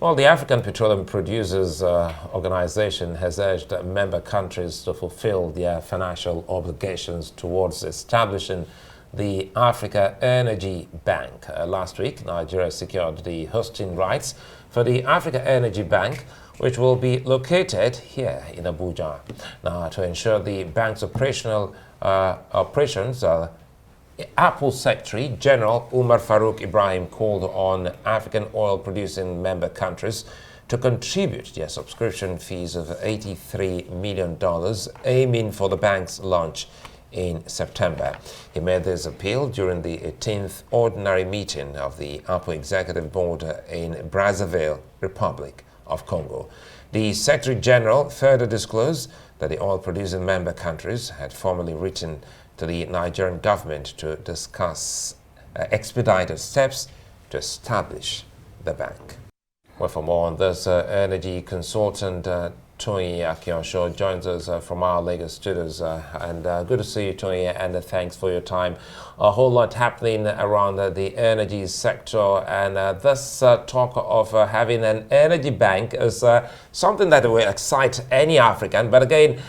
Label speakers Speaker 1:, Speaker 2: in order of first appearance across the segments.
Speaker 1: Well, the African Petroleum Producers Organization has urged member countries to fulfill their financial obligations towards establishing the Africa Energy Bank. Last week, Nigeria secured the hosting rights for the Africa Energy Bank, which will be located here in Abuja. Now, to ensure the bank's operations, Apple Secretary General Umar Farouk Ibrahim called on African oil-producing member countries to contribute their subscription fees of $83 million, aiming for the bank's launch in September. He made this appeal during the 18th ordinary meeting of the Apple Executive Board in Brazzaville, Republic of Congo. The Secretary General further disclosed that the oil-producing member countries had formally written to the Nigerian government to discuss expedited steps to establish the bank. Well, for more on this, energy consultant Tony Akinosho joins us from our Lagos studios. Good to see you, Tony, and thanks for your time. A whole lot happening around the energy sector, and this talk of having an energy bank is something that will excite any African. But again,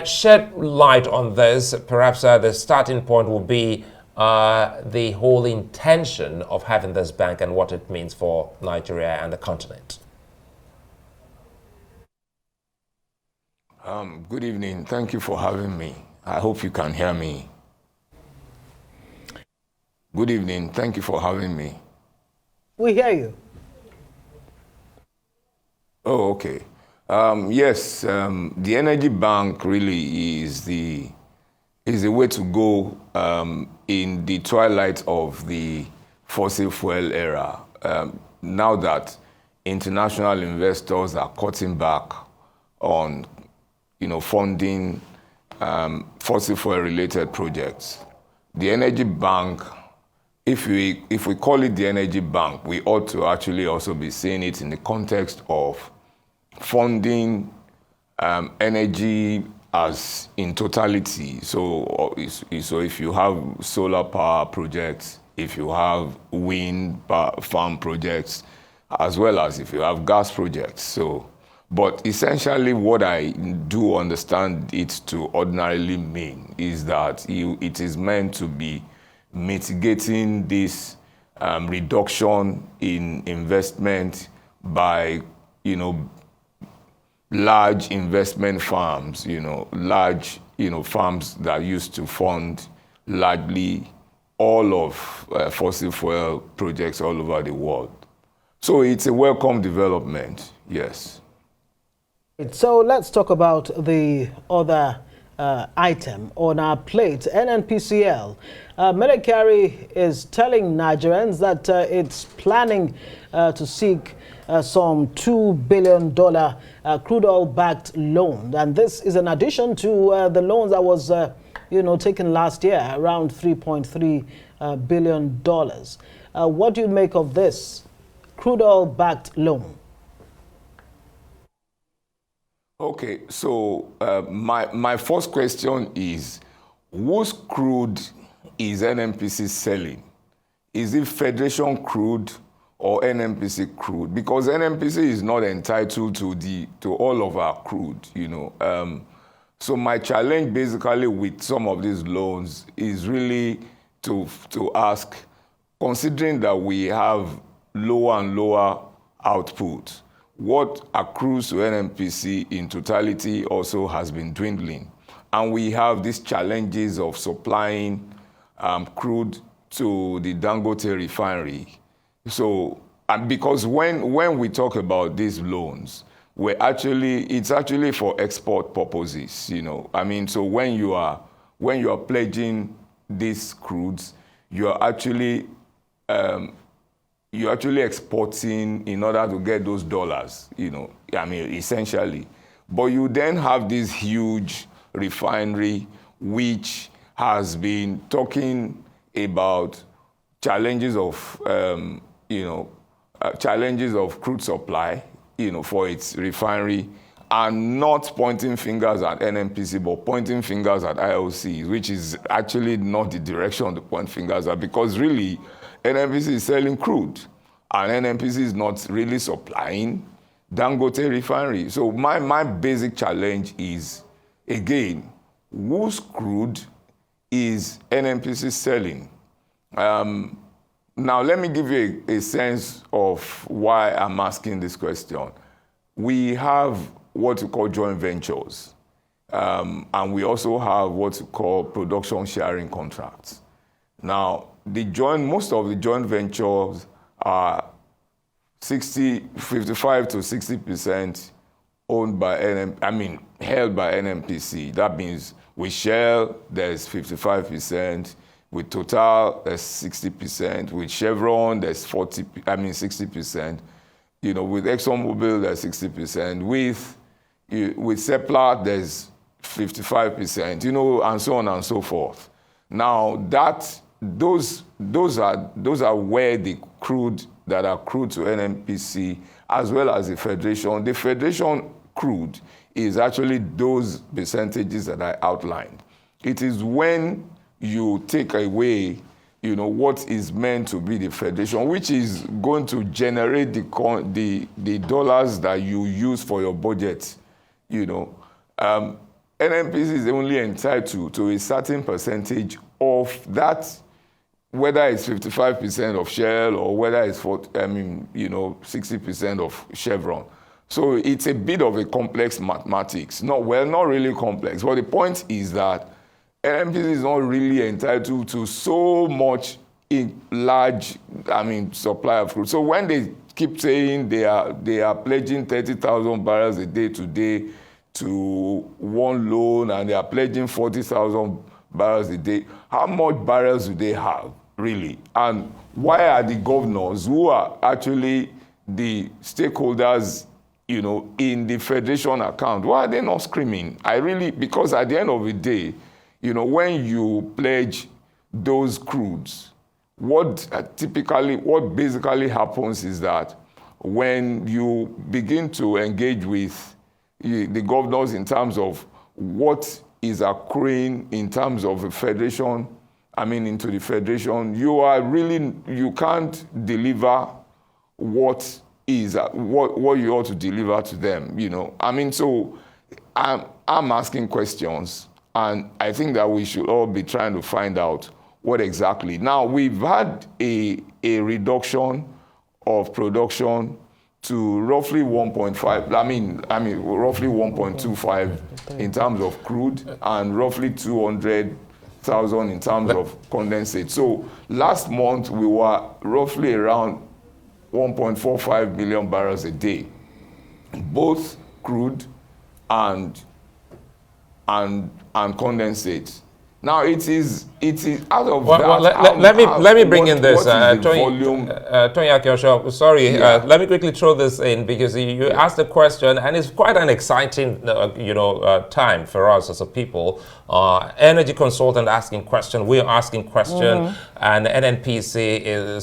Speaker 1: shed light on this. Perhaps the starting point will be the whole intention of having this bank and what it means for Nigeria and the continent.
Speaker 2: Good evening. Thank you for having me. I hope you can hear me. Good evening. Thank you for having me.
Speaker 3: We hear you.
Speaker 2: Oh, okay. Yes, the energy bank really is the way to go in the twilight of the fossil fuel era. Now that international investors are cutting back on funding fossil fuel-related projects. The energy bank, if we call it the energy bank, we ought to actually also be seeing it in the context of funding energy as in totality. So if you have solar power projects, if you have wind farm projects, as well as if you have gas projects. But essentially what I do understand it to ordinarily mean is that it is meant to be mitigating this reduction in investment by, large investment firms, large, firms that used to fund largely all of fossil fuel projects all over the world. So it's a welcome development, yes.
Speaker 3: So let's talk about the other item on our plate, NNPCL. Medicare is telling Nigerians that it's planning to seek some $2 billion crude oil-backed loan. And this is in addition to the loans that was taken last year, around $3.3 billion. What do you make of this crude oil-backed loan?
Speaker 2: Okay, so my first question is, whose crude is NNPC selling? Is it Federation crude or NNPC crude? Because NNPC is not entitled to all of our crude, So my challenge basically with some of these loans is really to ask, considering that we have lower and lower output, what accrues to NNPC in totality also has been dwindling. And we have these challenges of supplying crude to the Dangote refinery. So, because when we talk about these loans, it's actually for export purposes, So when you are pledging these crudes, you're actually exporting in order to get those dollars, essentially. But you then have this huge refinery which has been talking about challenges of crude supply, for its refinery, and not pointing fingers at NNPC, but pointing fingers at IOCs, which is actually not the direction to point fingers at, because really NNPC is selling crude. and NNPC is not really supplying Dangote refinery. So my basic challenge is, again, whose crude is NNPC selling? Now, let me give you a sense of why I'm asking this question. We have what we call joint ventures, and we also have what we call production sharing contracts. Now, most of the joint ventures are 55 to 60% owned by held by NNPC. That means with Shell, there's 55%. With Total, there's 60%. With Chevron, there's 60%. With ExxonMobil, there's 60%. With Seplat, there's 55%. And so on and so forth. Now, those are where the crude that are crude to NNPC, as well as the Federation. The Federation crude is actually those percentages that I outlined. It is when you take away, what is meant to be the Federation, which is going to generate the dollars that you use for your budget. NNPC is only entitled to a certain percentage of that, whether it's 55% of Shell or whether it's 60% of Chevron. So it's a bit of a complex mathematics. Not really complex, but the point is that NNPC is not really entitled to so much large, supply of crude. So when they keep saying they are pledging 30,000 barrels a day today to one loan, and they are pledging 40,000 barrels a day, how much barrels do they have, really? And why are the governors, who are actually the stakeholders, in the Federation account, why are they not screaming? Because at the end of the day, when you pledge those crudes, what basically happens is that when you begin to engage with the governors in terms of what is accruing in terms of the Federation, into the Federation, you can't deliver what you ought to deliver to them, So I'm asking questions. And I think that we should all be trying to find out what exactly. Now, we've had a reduction of production to roughly 1.5, roughly 1.25 in terms of crude, and roughly 200,000 in terms of condensate. So last month, we were roughly around 1.45 million barrels a day, both crude and condensate. Now it is out of
Speaker 1: let me bring in this Tony Akinosho. Sorry, let me quickly throw this in, because you asked the question, and it's quite an exciting time for us as a people. Energy consultant asking question, we're asking question, and NNPCL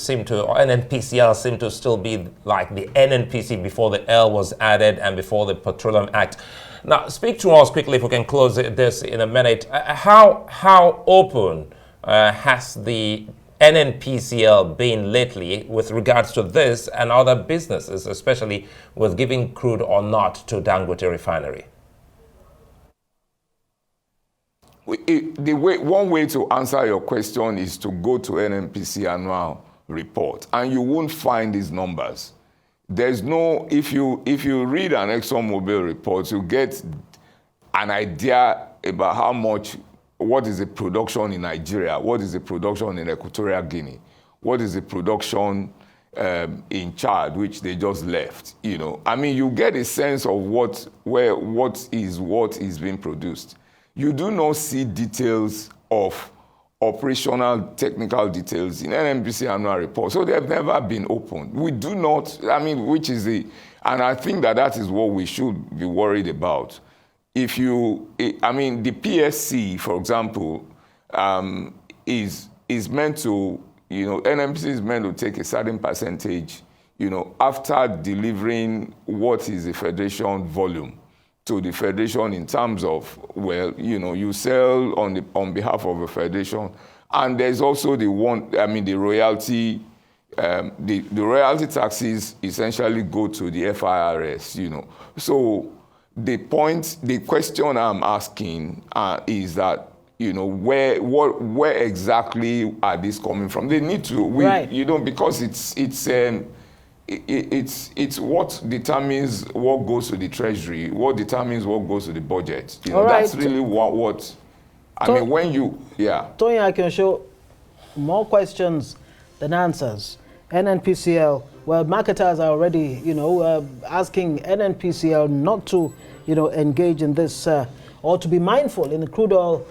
Speaker 1: seem to still be like the NNPC before the L was added and before the Petroleum Act. Now, speak to us quickly, if we can close this in a minute. How open has the NNPCL been lately with regards to this and other businesses, especially with giving crude or not to Dangote refinery?
Speaker 2: One way to answer your question is to go to NNPC annual report, and you won't find these numbers. There's no, if you read an ExxonMobil report, you get an idea about what is the production in Nigeria, what is the production in Equatorial Guinea, what is the production in Chad, which they just left. You get a sense of what is being produced. You do not see details of operational technical details in NNPC annual report. So they have never been opened. We do not, and I think that is what we should be worried about. The PSC, for example, is meant to, NNPC is meant to take a certain percentage, after delivering what is the Federation volume to the Federation in terms of, you sell on behalf of the Federation. And there's also the royalty, the royalty taxes essentially go to the FIRS, you know. So the question I'm asking is that, you know, where exactly are these coming from? They need to,
Speaker 3: right.
Speaker 2: you know, because it's what determines what goes to the treasury, what determines what goes to the budget. You know,
Speaker 3: right.
Speaker 2: That's really what I mean, when you, yeah.
Speaker 3: Tony Akinosho, more questions than answers. NNPCL, well, marketers are already, you know, asking NNPCL not to, you know, engage in this or to be mindful in the crude oil,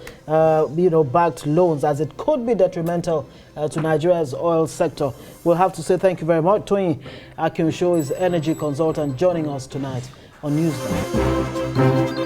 Speaker 3: you know, backed loans, as it could be detrimental to Nigeria's oil sector. We'll have to say thank you very much. Tony Akinosho is energy consultant joining us tonight on Newsline.